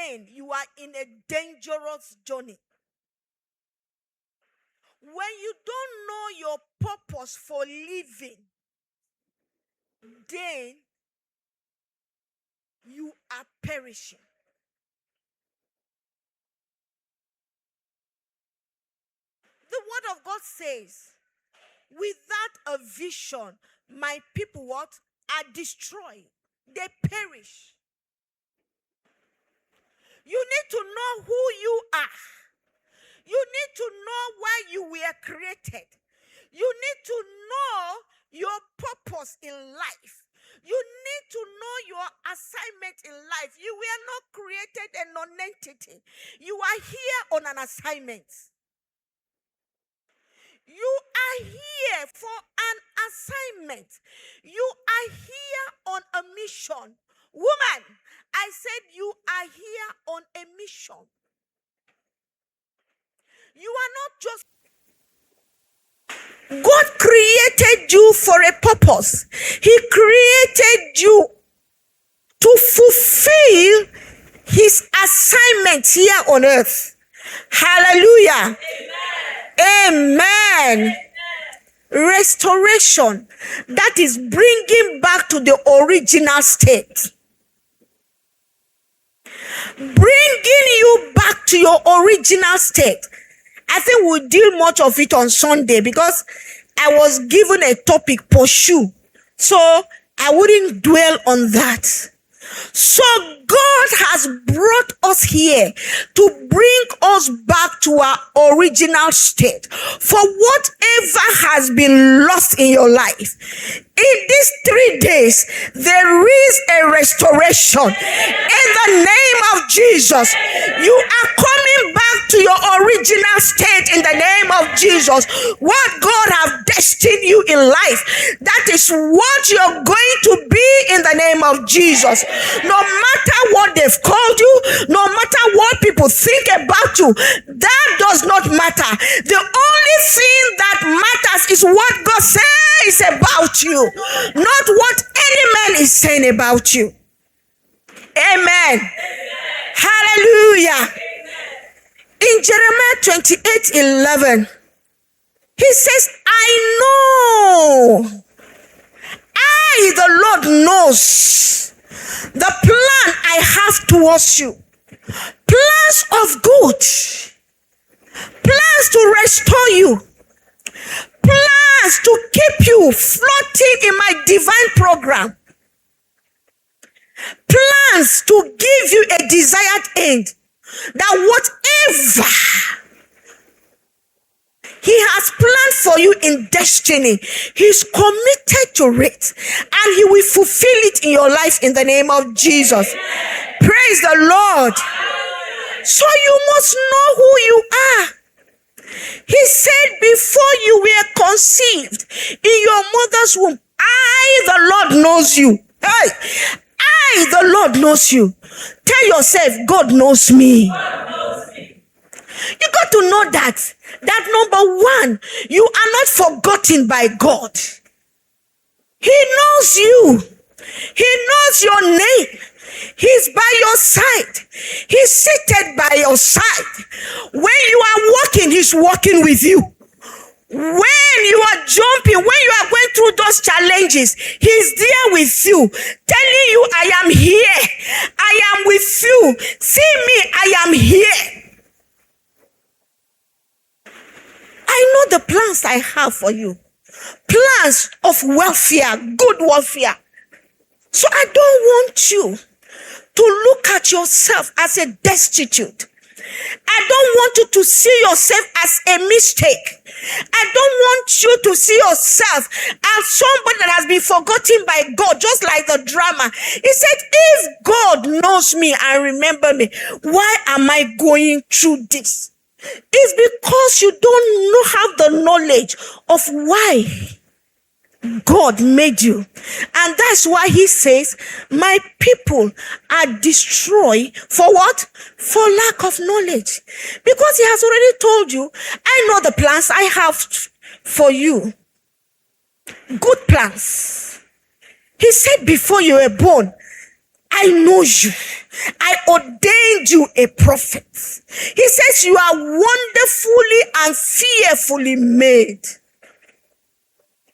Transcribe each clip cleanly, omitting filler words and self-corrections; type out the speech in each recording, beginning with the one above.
then you are in a dangerous journey. When you don't know your purpose for living, then you are perishing. The word of God says, without a vision, my people what? Are destroyed. They perish. You need to know who you are. You need to know why you were created. You need to know your purpose in life. You need to know your assignment in life. You were not created a non-entity. You are here on an assignment. You are here for an assignment. You are here on a mission. Woman, I said you are here on a mission. You are not just... God created you for a purpose. He created you to fulfill his assignment here on earth. Hallelujah. Amen. Amen. Restoration. That is bringing back to the original state. Bringing you back to your original state. I think we'll deal much of it on Sunday because I was given a topic, pursue. So I wouldn't dwell on that. So God has brought us here to bring us back to our original state for whatever has been lost in your life. In these 3 days, there is a restoration. In the name of Jesus, you are coming back to your original state in the name of Jesus. What God has destined you in life, that is what you're going to be in the name of Jesus. No matter what they've called you, no matter what people think about you, that does not matter. The only thing that matters is what God says about you, not what any man is saying about you. Amen. Hallelujah. In Jeremiah 28:11, he says, I know, the Lord knows the plan I have towards you. Plans of good. Plans to restore you. Plans to keep you floating in my divine program. Plans to give you a desired end. That whatever he has planned for you in destiny, he's committed to it, and he will fulfill it in your life in the name of Jesus. Praise the Lord. So you must know who you are. He said, before you were conceived in your mother's womb, the Lord knows you. Hey, the Lord knows you. Tell yourself, God knows me. You got to know that number one, you are not forgotten by God. He knows you. He knows your name. He's by your side. He's seated by your side. When you are walking, he's walking with you. When you are jumping, when you are going through those challenges, he's there with you, telling you, I am here. I am with you. See me, I am here. I know the plans I have for you. Plans of welfare, good welfare. So I don't want you to look at yourself as a destitute. I don't want you to see yourself as a mistake. I don't want you to see yourself as somebody that has been forgotten by God, just like the drama. He said, if God knows me and remember me, why am I going through this? It's because you don't have the knowledge of why God made you. And that's why he says, my people are destroyed for what? For lack of knowledge. Because he has already told you, I know the plans I have for you. Good plans. He said before you were born, I know you. I ordained made you a prophet. He says you are wonderfully and fearfully made.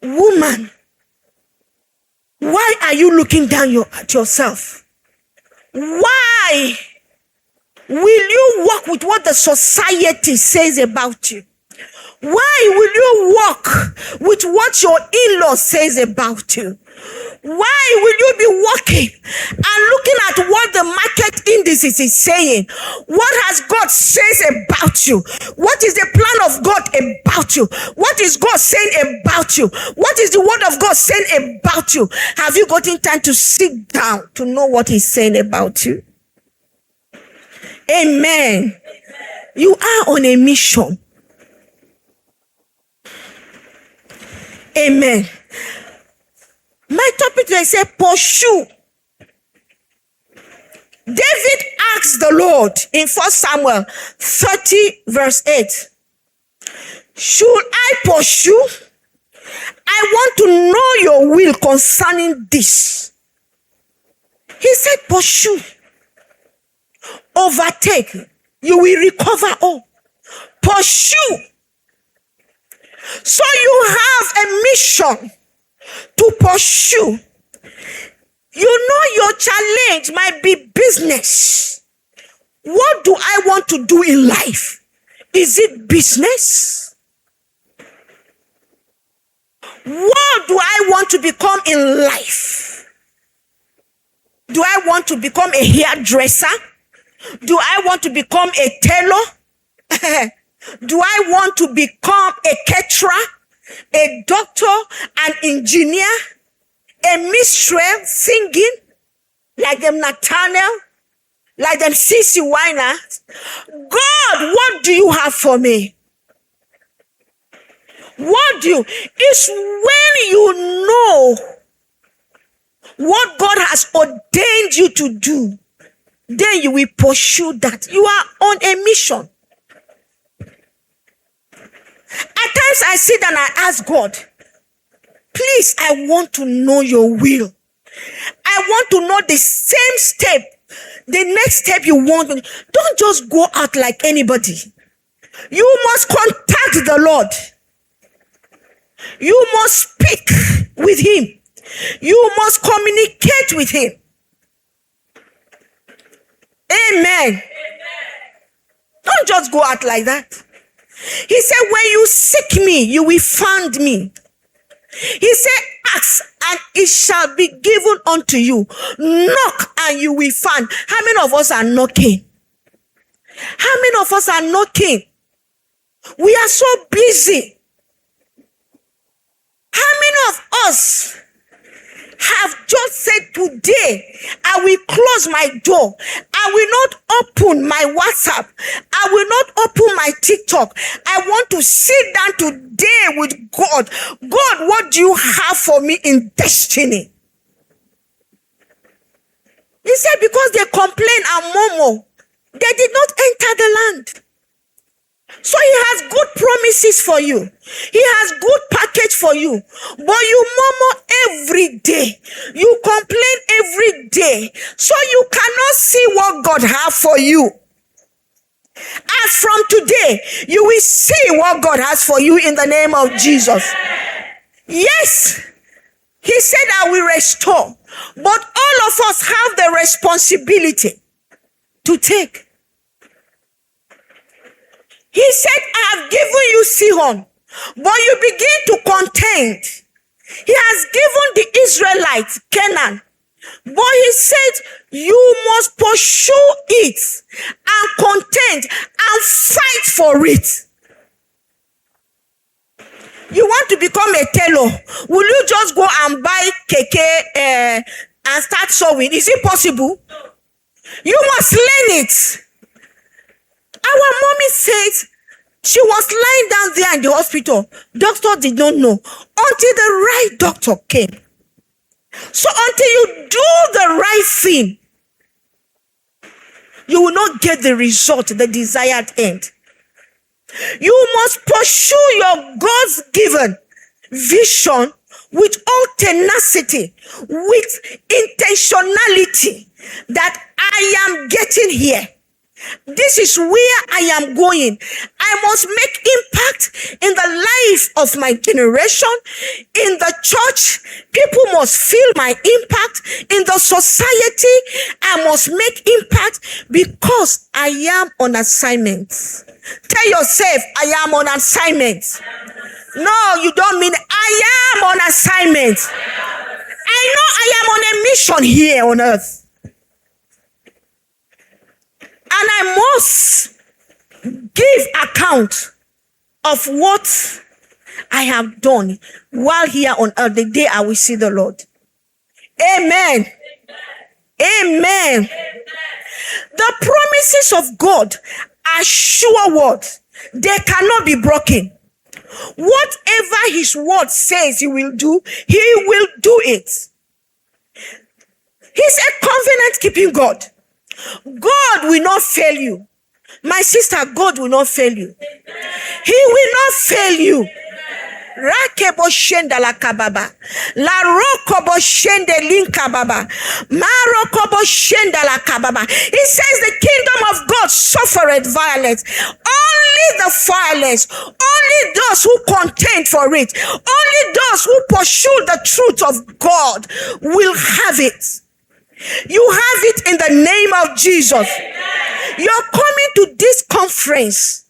Woman, why are you looking down at yourself? Why will you walk with what the society says about you? Why will you walk with what your in-law says about you? Why will you be walking and looking at what the market indices is saying? What has God says about you? What is the plan of God about you? What is God saying about you? What is the word of God saying about you? Have you gotten time to sit down to know what he's saying about you? Amen. You are on a mission. Amen. My topic today says pursue. David asked the Lord in 1 Samuel 30 verse 8, should I pursue? I want to know your will concerning this. He said pursue. Overtake. You will recover all. Pursue. So you have a mission to pursue. You know your challenge might be business. What do I want to do in life? Is it business? What do I want to become in life? Do I want to become a hairdresser? Do I want to become a tailor? Do I want to become a caterer, a doctor, an engineer, a minstrel singing like them Nathaniel, like them Sissy Weiner? God, what do you have for me? What do you? It's when you know what God has ordained you to do, then you will pursue that. You are on a mission. At times I sit and I ask God, please, I want to know your will. I want to know the same step, the next step you want. Don't just go out like anybody. You must contact the Lord. You must speak with him. You must communicate with him. Amen. Don't just go out like that. He said, when you seek me, you will find me. He said, ask and it shall be given unto you. Knock and you will find. How many of us are knocking? How many of us are knocking? We are so busy. How many of us have just said today, I will close my door. I will not open my WhatsApp. I will not open my TikTok. I want to sit down today with God. God, what do you have for me in destiny? He said, because they complain and murmur, they did not enter the land. So he has good promises for you. He has good package for you. But you murmur every day. You complain every day. So you cannot see what God has for you. As from today, you will see what God has for you in the name of Jesus. Yes, he said, I will restore. But all of us have the responsibility to take. He said, I have given you Sihon, but you begin to contend. He has given the Israelites Canaan, but he said, you must pursue it and contend and fight for it. You want to become a tailor? Will you just go and buy keke and start sewing? Is it possible? You must learn it. Our mommy says she was lying down there in the hospital. Doctor did not know until the right doctor came. So until you do the right thing, you will not get the result, the desired end. You must pursue your God's given vision with all tenacity, with intentionality that I am getting here. This is where I am going. I must make impact in the life of my generation, in the church. People must feel my impact in the society. I must make impact because I am on assignment. Tell yourself, I am on assignment. No, you don't mean I am on assignment. I know I am on a mission here on earth. And I must give account of what I have done while here on earth, the day I will see the Lord. Amen. Amen. The promises of God are sure words. They cannot be broken. Whatever his word says he will do, he will do it. He's a covenant keeping God. God will not fail you. My sister, God will not fail you. He will not fail you. Rakebo shenda la kababa. La rokobo shende linka baba. Marokobo shenda la kababa. It says the kingdom of God suffereth violence. Only the violence, only those who contend for it, only those who pursue the truth of God will have it. You have it in the name of Jesus. You're coming to this conference.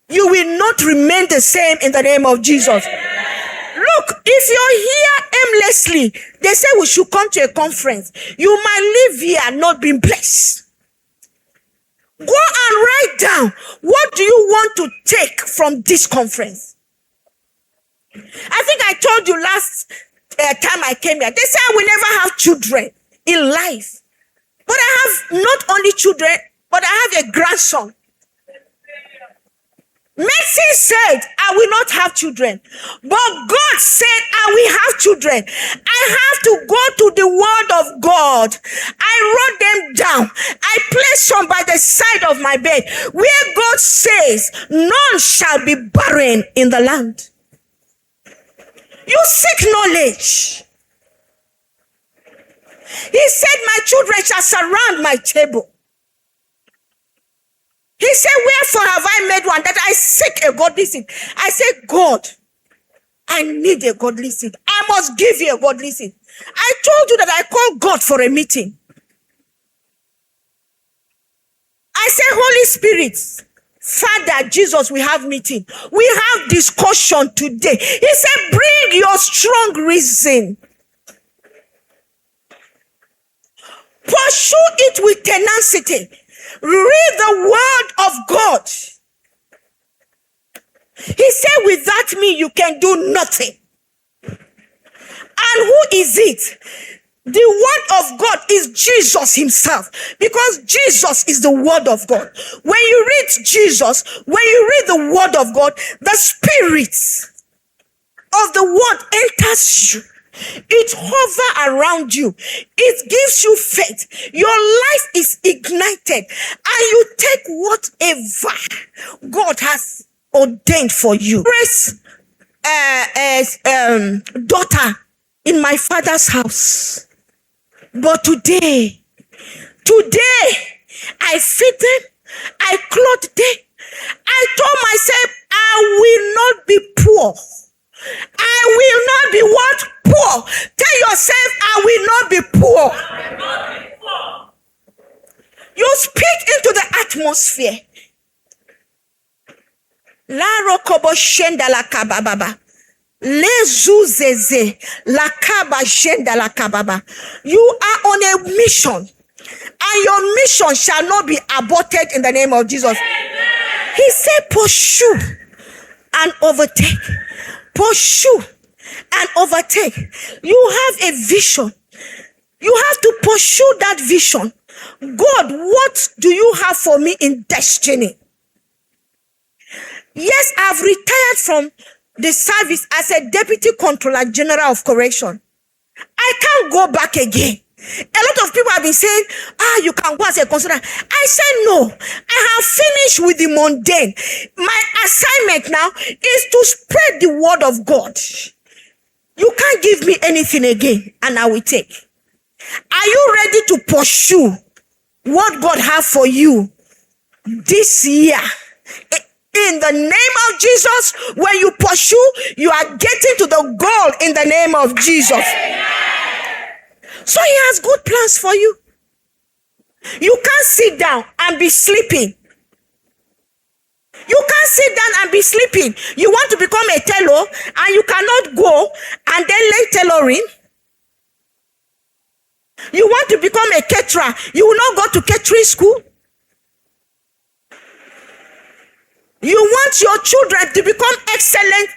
You will not remain the same in the name of Jesus. Look, if you're here aimlessly, they say we should come to a conference. You might live here not being blessed. Go and write down, what do you want to take from this conference? I think I told you last time I came here, they say I will never have children in life. But I have not only children, but I have a grandson. Medicine said I will not have children, but God said I will have children. I have to go to the word of God. I wrote them down. I placed some by the side of my bed where God says none shall be barren in the land. You seek knowledge. He said my children shall surround my table. He said, wherefore have I made one that I seek a godly seed? I said, God, I need a godly seed. I must give you a godly seed. I told you that I called God for a meeting. I said, Holy Spirit, Father, Jesus, we have meeting. We have discussion today. He said, bring your strong reason. Pursue it with tenacity. Read the word of God. He said, without me, you can do nothing. And who is it? The word of God is Jesus himself, because Jesus is the word of God. When you read Jesus, when you read the word of God, the spirit of the word enters you. It hovers around you. It gives you faith. Your life is ignited, and you take whatever God has ordained for you. Praise daughter in my father's house. But today, I feed them, I clothe them. I told myself, I will not be poor. I will not be what? Poor. Tell yourself, I will not be poor. You speak into the atmosphere. La rokobo shenda la kababa. Le zuzeze la kaba shenda la kababa. You are on a mission, and your mission shall not be aborted in the name of Jesus. Amen. He said, pursue and overtake. Pursue and overtake. You have a vision. You have to pursue that vision. God, what do you have for me in destiny? Yes, I've retired from the service as a Deputy Controller General of Correction. I can't go back again. A lot of people have been saying, you can go as a consultant. I said, no, I have finished with the mundane. My assignment now is to spread the word of God. You can't give me anything again, and I will take. Are you ready to pursue what God has for you this year. In the name of Jesus, when you pursue, you are getting to the goal in the name of Jesus. So he has good plans for you. You can't sit down and be sleeping. You can't sit down and be sleeping. You want to become a tailor and you cannot go and then learn tailoring. You want to become a caterer. You will not go to catering school. You want your children to become excellent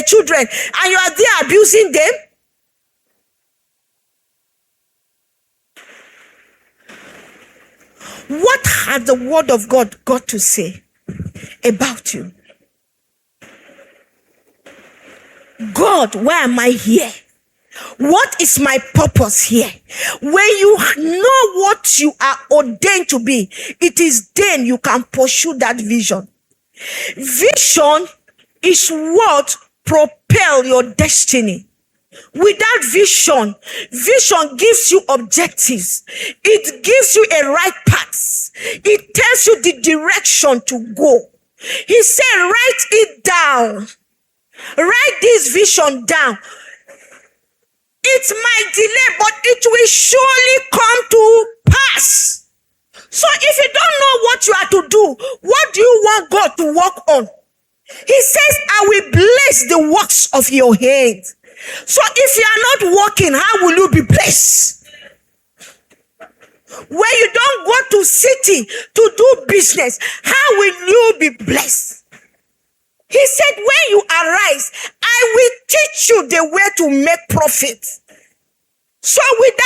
children and you are there abusing them. What has the word of God got to say about you? God, why am I here? What is my purpose here? When you know what you are ordained to be, it is then you can pursue that vision. Vision is what propels your destiny. Without vision, vision gives you objectives. It gives you a right path. It tells you the direction to go. He said, write it down. Write this vision down. It might delay, but it will surely come to pass. So if you don't know what you are to do, what do you want God to work on? He says, I will bless the works of your hands. So if you are not working, how will you be blessed? When you don't go to city to do business, how will you be blessed? He said, when you arise, I will teach you the way to make profit. So with that